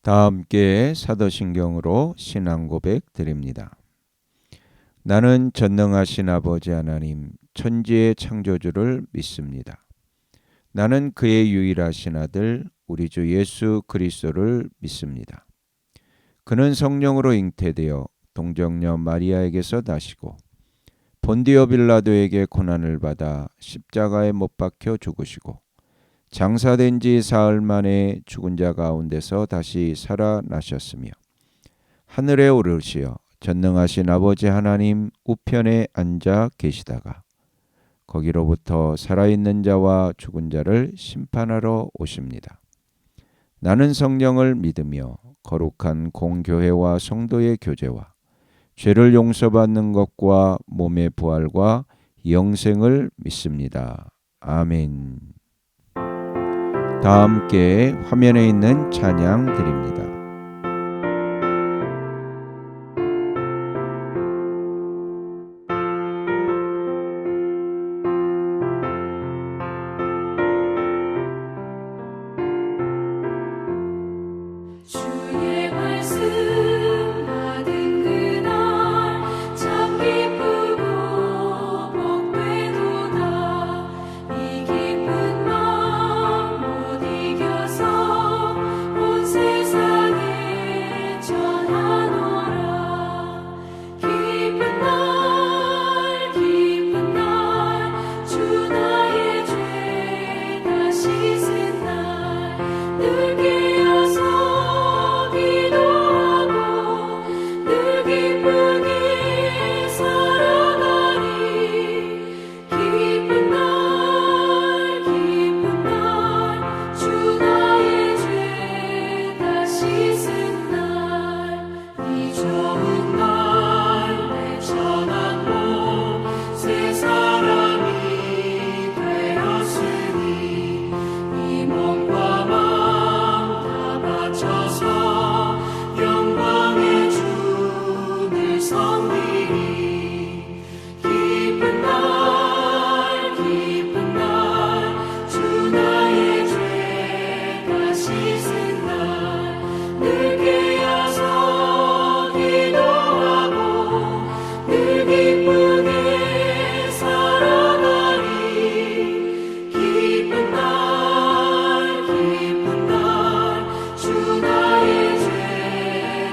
다 함께 사도신경으로 신앙 고백 드립니다. 나는 전능하신 아버지 하나님 천지의 창조주를 믿습니다. 나는 그의 유일하신 아들 우리 주 예수 그리스도를 믿습니다. 그는 성령으로 잉태되어 동정녀 마리아에게서 나시고 본디오 빌라도에게 고난을 받아 십자가에 못 박혀 죽으시고 장사된 지 사흘 만에 죽은 자 가운데서 다시 살아나셨으며 하늘에 오르시어 전능하신 아버지 하나님 우편에 앉아 계시다가 거기로부터 살아있는 자와 죽은 자를 심판하러 오십니다. 나는 성령을 믿으며 거룩한 공교회와 성도의 교제와 죄를 용서받는 것과 몸의 부활과 영생을 믿습니다. 아멘. 다 함께 화면에 있는 찬양 드립니다. 주의 말씀 받은 그날 참 기쁘고 복되도다. 이 기쁜 마음 못 이겨서 온 세상에 전하노라. 기쁜 날 주 나의 죄 다 씻은 날 늘 깨어서 기도하고 늘 기쁘게 살아가리. 기쁜 날 주 나의 죄 다 씻은 날 이 좋은 날 내 천한 몸 새 사람이 되었으니 이 몸과 마음 다 바쳐서 영광의 주를 섬기리. 기쁜 날 주 나의 죄 다 씻은 날 늘 깨어서 기도하고 늘 기쁘게 살아가리. 기쁜 날 주 나의 죄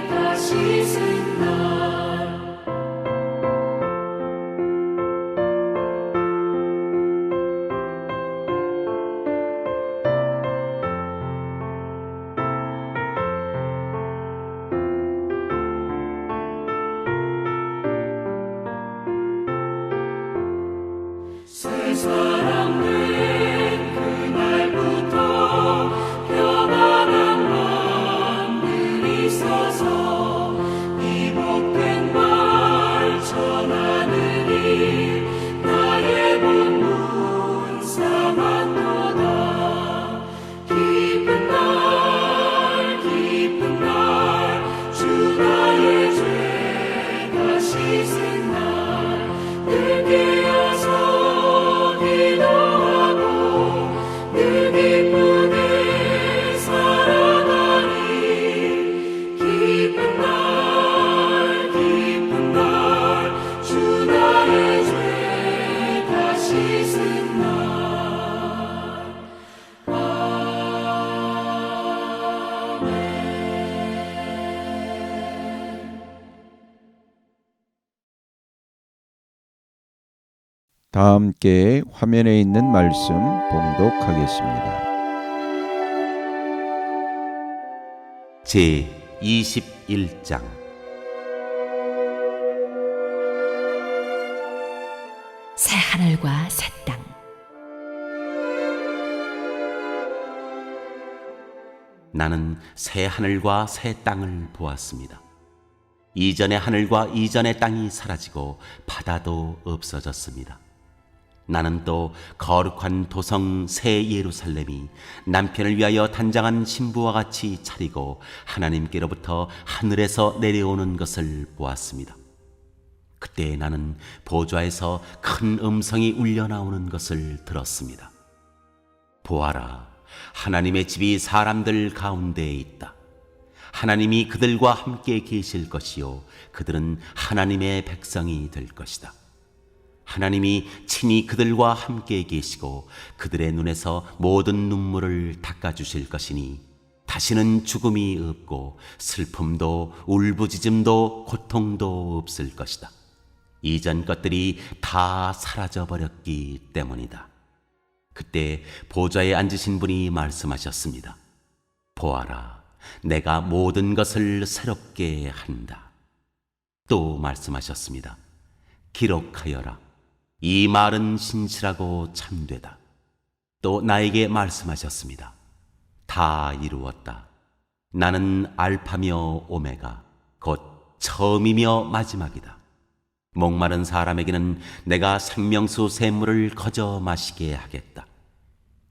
다 씻은 날 새 사람 된 그날부터 평안한 마음을 있어서 이 복된 말 전하느니 나의 본문 삼았도다. 기쁜 날 주 나의 죄 다 씻은 날 늘 깨어서 기도하고 늘 기쁘게 살아가리. 기쁜 날 주 나의 죄 다 씻은 날 아멘. 다 함께 화면에 있는 말씀 봉독하겠습니다. 제 21장 새 하늘과 새 땅. 나는 새 하늘과 새 땅을 보았습니다. 이전의 하늘과 이전의 땅이 사라지고 바다도 없어졌습니다. 나는 또 거룩한 도성 새 예루살렘이 남편을 위하여 단장한 신부와 같이 차리고 하나님께로부터 하늘에서 내려오는 것을 보았습니다. 그때 나는 보좌에서 큰 음성이 울려 나오는 것을 들었습니다. 보아라, 하나님의 집이 사람들 가운데에 있다. 하나님이 그들과 함께 계실 것이요 그들은 하나님의 백성이 될 것이다. 하나님이 친히 그들과 함께 계시고 그들의 눈에서 모든 눈물을 닦아주실 것이니 다시는 죽음이 없고 슬픔도 울부짖음도 고통도 없을 것이다. 이전 것들이 다 사라져버렸기 때문이다. 그때 보좌에 앉으신 분이 말씀하셨습니다. 보아라, 내가 모든 것을 새롭게 한다. 또 말씀하셨습니다. 기록하여라. 이 말은 신실하고 참되다. 또 나에게 말씀하셨습니다. 다 이루었다. 나는 알파며 오메가, 곧 처음이며 마지막이다. 목마른 사람에게는 내가 생명수 샘물을 거저 마시게 하겠다.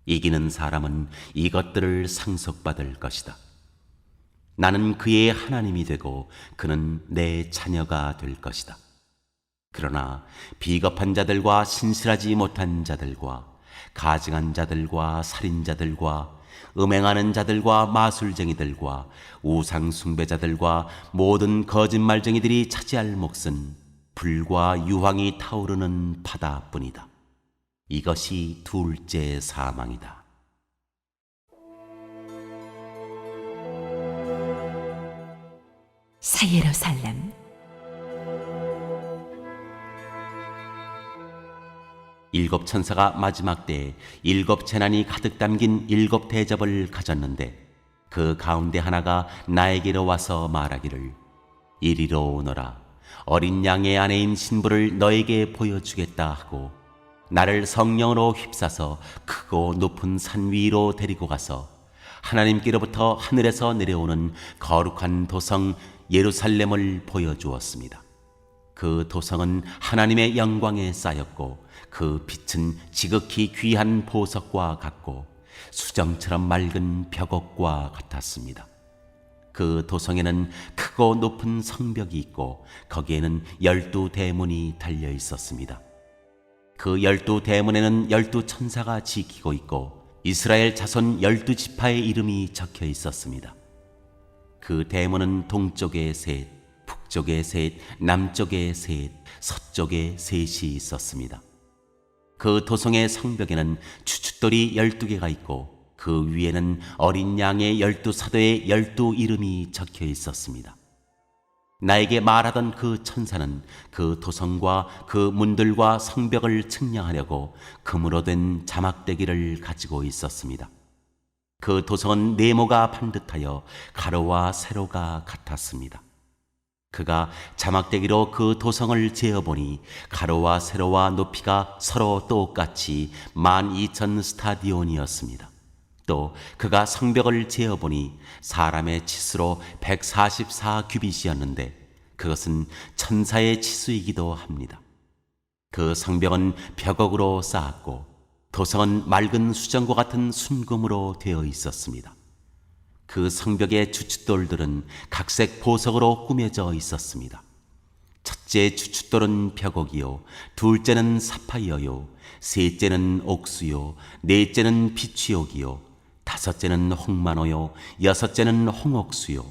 이기는 사람은 이것들을 상속받을 것이다. 나는 그의 하나님이 되고 그는 내 자녀가 될 것이다. 그러나 비겁한 자들과 신실하지 못한 자들과 가증한 자들과 살인자들과 음행하는 자들과 마술쟁이들과 우상 숭배자들과 모든 거짓말쟁이들이 차지할 몫은 불과 유황이 타오르는 바다뿐이다. 이것이 둘째 사망이다. 새 예루살렘. 일곱 천사가 마지막 때에 일곱 재난이 가득 담긴 일곱 대접을 가졌는데 그 가운데 하나가 나에게로 와서 말하기를 이리로 오너라. 어린 양의 아내인 신부를 너에게 보여주겠다 하고 나를 성령으로 휩싸서 크고 높은 산 위로 데리고 가서 하나님께로부터 하늘에서 내려오는 거룩한 도성 예루살렘을 보여주었습니다. 그 도성은 하나님의 영광에 쌓였고 그 빛은 지극히 귀한 보석과 같고 수정처럼 맑은 벽옥과 같았습니다. 그 도성에는 크고 높은 성벽이 있고 거기에는 12 대문이 달려 있었습니다. 그 12 대문에는 12 천사가 지키고 있고 이스라엘 자손 12지파의 이름이 적혀 있었습니다. 그 대문은 동쪽에 셋, 북쪽에 셋, 남쪽에 셋, 서쪽에 셋이 있었습니다. 그 도성의 성벽에는 추춧돌이 12개가 있고 그 위에는 어린 양의 12사도의 12 이름이 적혀 있었습니다. 나에게 말하던 그 천사는 그 도성과 그 문들과 성벽을 측량하려고 금으로 된 자막대기를 가지고 있었습니다. 그 도성은 네모가 반듯하여 가로와 세로가 같았습니다. 그가 자막대기로 그 도성을 재어보니 가로와 세로와 높이가 서로 똑같이 12,000 스타디온이었습니다. 또 그가 성벽을 재어보니 사람의 치수로 144 규빗이었는데 그것은 천사의 치수이기도 합니다. 그 성벽은 벽옥으로 쌓았고 도성은 맑은 수정과 같은 순금으로 되어 있었습니다. 그 성벽의 주춧돌들은 각색 보석으로 꾸며져 있었습니다. 첫째 주춧돌은 벽옥이요, 둘째는 사파이어요, 셋째는 옥수요, 넷째는 비취옥이요, 다섯째는 홍만호요, 여섯째는 홍옥수요,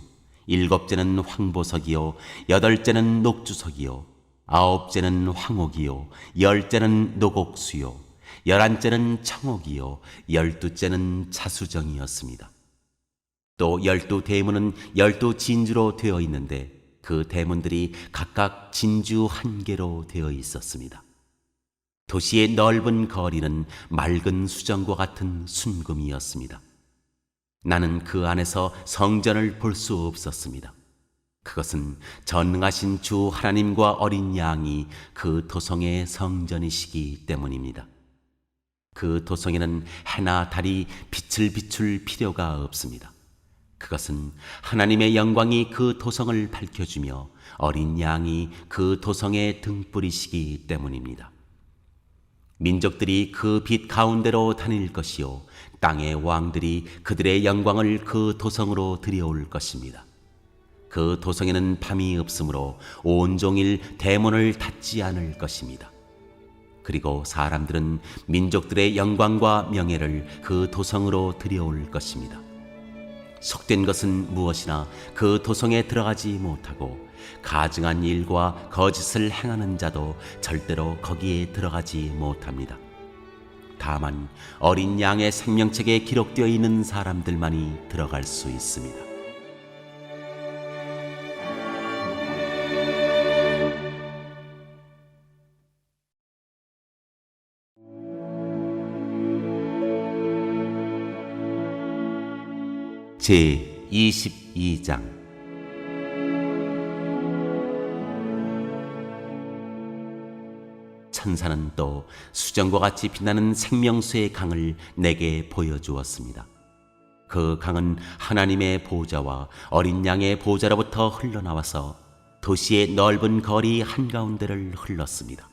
일곱째는 황보석이요, 여덟째는 녹주석이요, 아홉째는 황옥이요, 열째는 녹옥수요, 11째는 청옥이요, 12째는 자수정이었습니다. 또 12 대문은 12 진주로 되어 있는데 그 대문들이 각각 진주 한 개로 되어 있었습니다. 도시의 넓은 거리는 맑은 수정과 같은 순금이었습니다. 나는 그 안에서 성전을 볼 수 없었습니다. 그것은 전능하신 주 하나님과 어린 양이 그 도성의 성전이시기 때문입니다. 그 도성에는 해나 달이 빛을 비출 필요가 없습니다. 그것은 하나님의 영광이 그 도성을 밝혀주며 어린 양이 그 도성의 등불이시기 때문입니다. 민족들이 그 빛 가운데로 다닐 것이요 땅의 왕들이 그들의 영광을 그 도성으로 들여올 것입니다. 그 도성에는 밤이 없으므로 온종일 대문을 닫지 않을 것입니다. 그리고 사람들은 민족들의 영광과 명예를 그 도성으로 들여올 것입니다. 속된 것은 무엇이나 그 도성에 들어가지 못하고 가증한 일과 거짓을 행하는 자도 절대로 거기에 들어가지 못합니다. 다만 어린 양의 생명책에 기록되어 있는 사람들만이 들어갈 수 있습니다. 제 22장 천사는 또 수정과 같이 빛나는 생명수의 강을 내게 보여주었습니다. 그 강은 하나님의 보좌와 어린 양의 보좌로부터 흘러나와서 도시의 넓은 거리 한가운데를 흘렀습니다.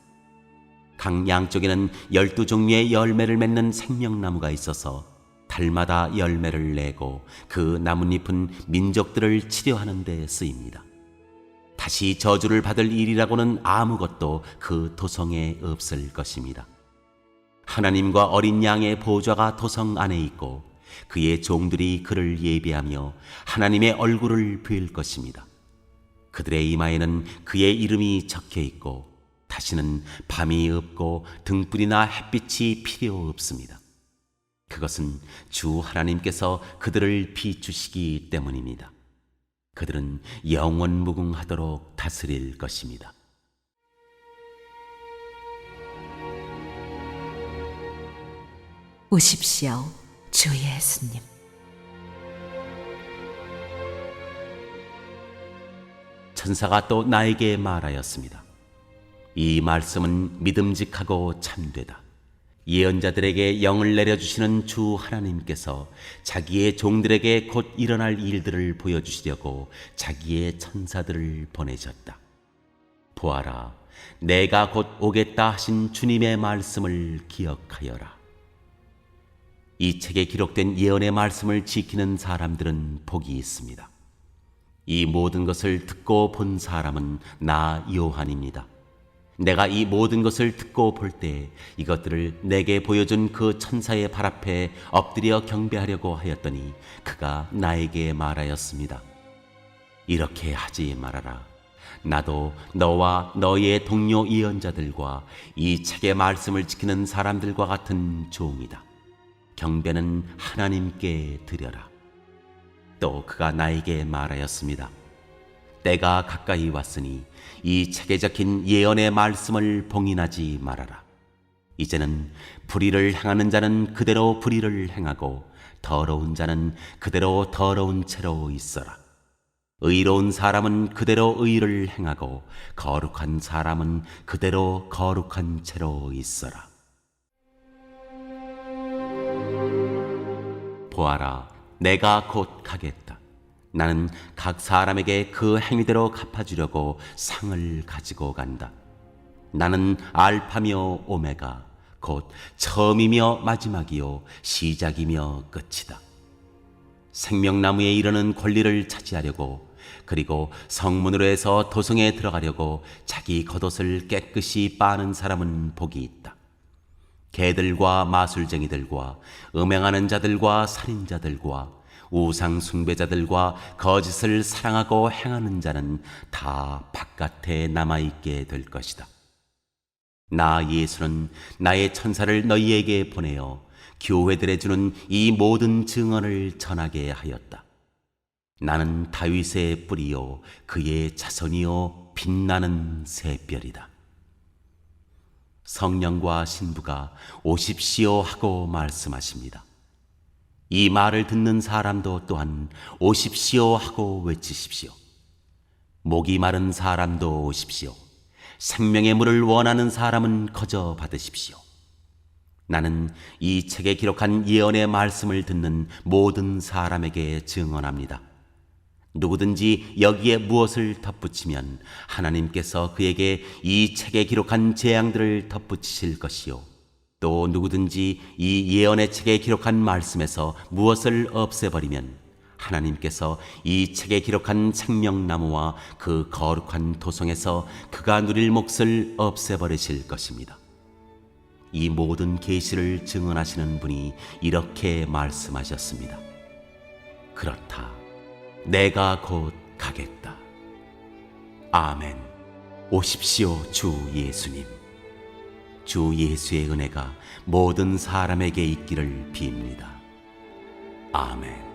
강 양쪽에는 12종류의 열매를 맺는 생명나무가 있어서 달마다 열매를 내고 그 나뭇잎은 민족들을 치료하는 데 쓰입니다. 다시 저주를 받을 일이라고는 아무것도 그 도성에 없을 것입니다. 하나님과 어린 양의 보좌가 도성 안에 있고 그의 종들이 그를 예배하며 하나님의 얼굴을 뵐 것입니다. 그들의 이마에는 그의 이름이 적혀 있고 다시는 밤이 없고 등불이나 햇빛이 필요 없습니다. 그것은 주 하나님께서 그들을 비추시기 때문입니다. 그들은 영원무궁하도록 다스릴 것입니다. 오십시오, 주 예수님. 천사가 또 나에게 말하였습니다. 이 말씀은 믿음직하고 참되다. 예언자들에게 영을 내려주시는 주 하나님께서 자기의 종들에게 곧 일어날 일들을 보여주시려고 자기의 천사들을 보내셨다. 보아라, 내가 곧 오겠다 하신 주님의 말씀을 기억하여라. 이 책에 기록된 예언의 말씀을 지키는 사람들은 복이 있습니다. 이 모든 것을 듣고 본 사람은 나 요한입니다. 내가 이 모든 것을 듣고 볼 때 이것들을 내게 보여준 그 천사의 발 앞에 엎드려 경배하려고 하였더니 그가 나에게 말하였습니다. 이렇게 하지 말아라. 나도 너와 너의 동료 예언자들과 이 책의 말씀을 지키는 사람들과 같은 종이다. 경배는 하나님께 드려라. 또 그가 나에게 말하였습니다. 때가 가까이 왔으니 이 책에 적힌 예언의 말씀을 봉인하지 말아라. 이제는 불의를 행하는 자는 그대로 불의를 행하고 더러운 자는 그대로 더러운 채로 있어라. 의로운 사람은 그대로 의를 행하고 거룩한 사람은 그대로 거룩한 채로 있어라. 보아라, 내가 곧 가겠다. 나는 각 사람에게 그 행위대로 갚아주려고 상을 가지고 간다. 나는 알파며 오메가, 곧 처음이며 마지막이요 시작이며 끝이다. 생명나무에 이르는 권리를 차지하려고 그리고 성문으로 해서 도성에 들어가려고 자기 겉옷을 깨끗이 빠는 사람은 복이 있다. 개들과 마술쟁이들과 음행하는 자들과 살인자들과 우상 숭배자들과 거짓을 사랑하고 행하는 자는 다 바깥에 남아있게 될 것이다. 나 예수는 나의 천사를 너희에게 보내어 교회들에 주는 이 모든 증언을 전하게 하였다. 나는 다윗의 뿌리요 그의 자손이요 빛나는 새별이다. 성령과 신부가 오십시오 하고 말씀하십니다. 이 말을 듣는 사람도 또한 오십시오 하고 외치십시오. 목이 마른 사람도 오십시오. 생명의 물을 원하는 사람은 거저 받으십시오. 나는 이 책에 기록한 예언의 말씀을 듣는 모든 사람에게 증언합니다. 누구든지 여기에 무엇을 덧붙이면 하나님께서 그에게 이 책에 기록한 재앙들을 덧붙이실 것이요, 또 누구든지 이 예언의 책에 기록한 말씀에서 무엇을 없애버리면 하나님께서 이 책에 기록한 생명나무와 그 거룩한 도성에서 그가 누릴 몫을 없애버리실 것입니다. 이 모든 계시를 증언하시는 분이 이렇게 말씀하셨습니다. 그렇다. 내가 곧 가겠다. 아멘. 오십시오, 주 예수님. 주 예수의 은혜가 모든 사람에게 있기를 빕니다. 아멘.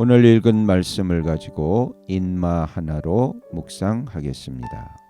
오늘 읽은 말씀을 가지고 인마 하나로 묵상하겠습니다.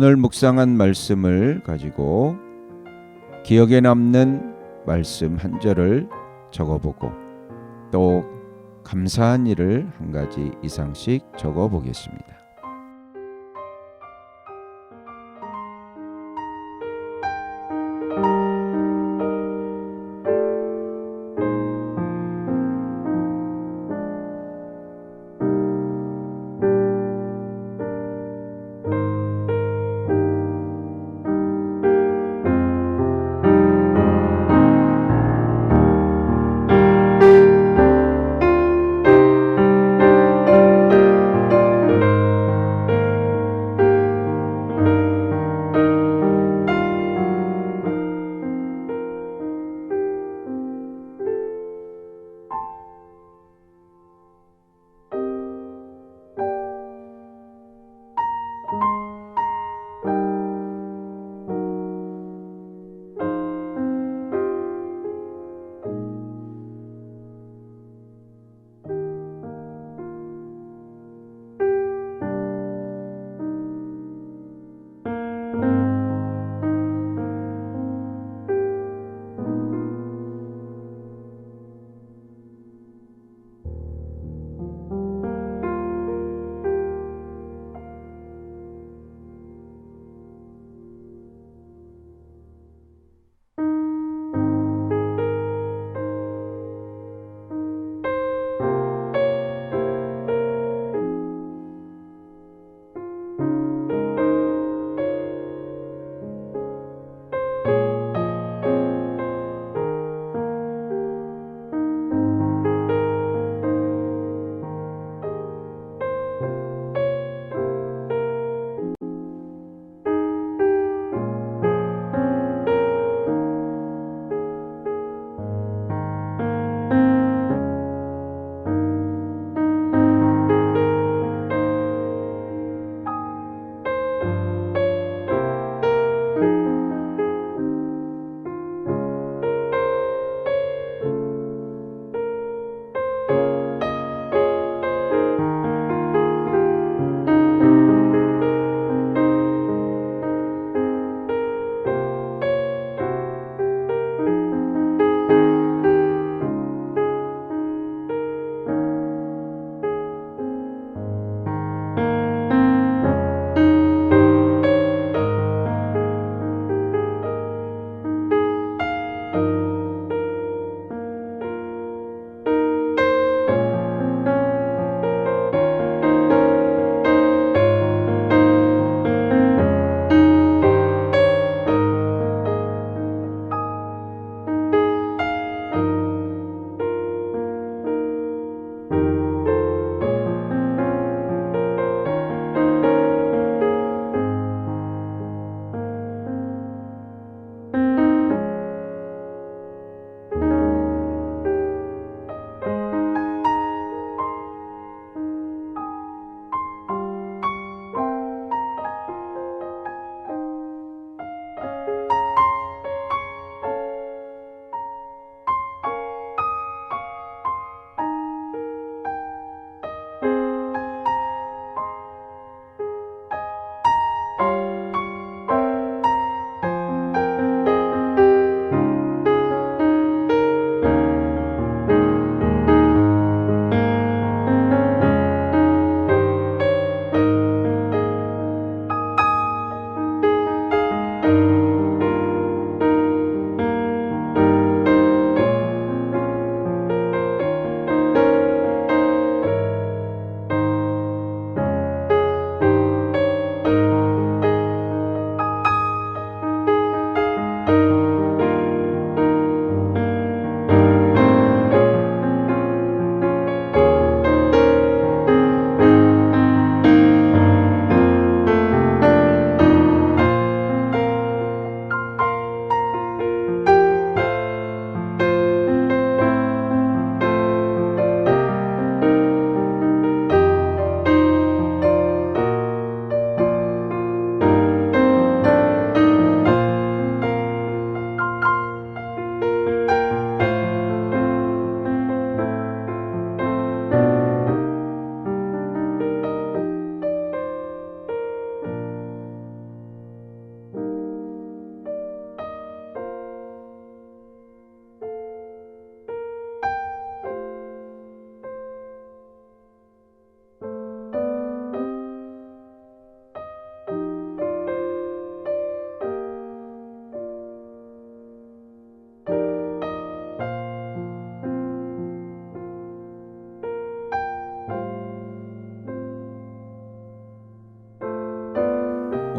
오늘 묵상한 말씀을 가지고 기억에 남는 말씀 한 절을 적어보고 또 감사한 일을 한 가지 이상씩 적어보겠습니다.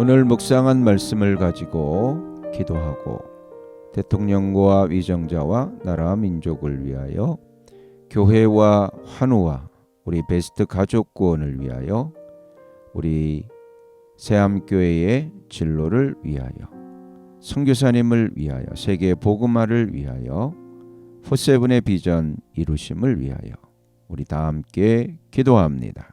오늘 묵상한 말씀을 가지고 기도하고 대통령과 위정자와 나라 민족을 위하여 교회와 환우와 우리 베스트 가족 구원을 위하여 우리 새암교회의 진로를 위하여 선교사님을 위하여 세계 복음화를 위하여 포세븐의 비전 이루심을 위하여 우리 다 함께 기도합니다.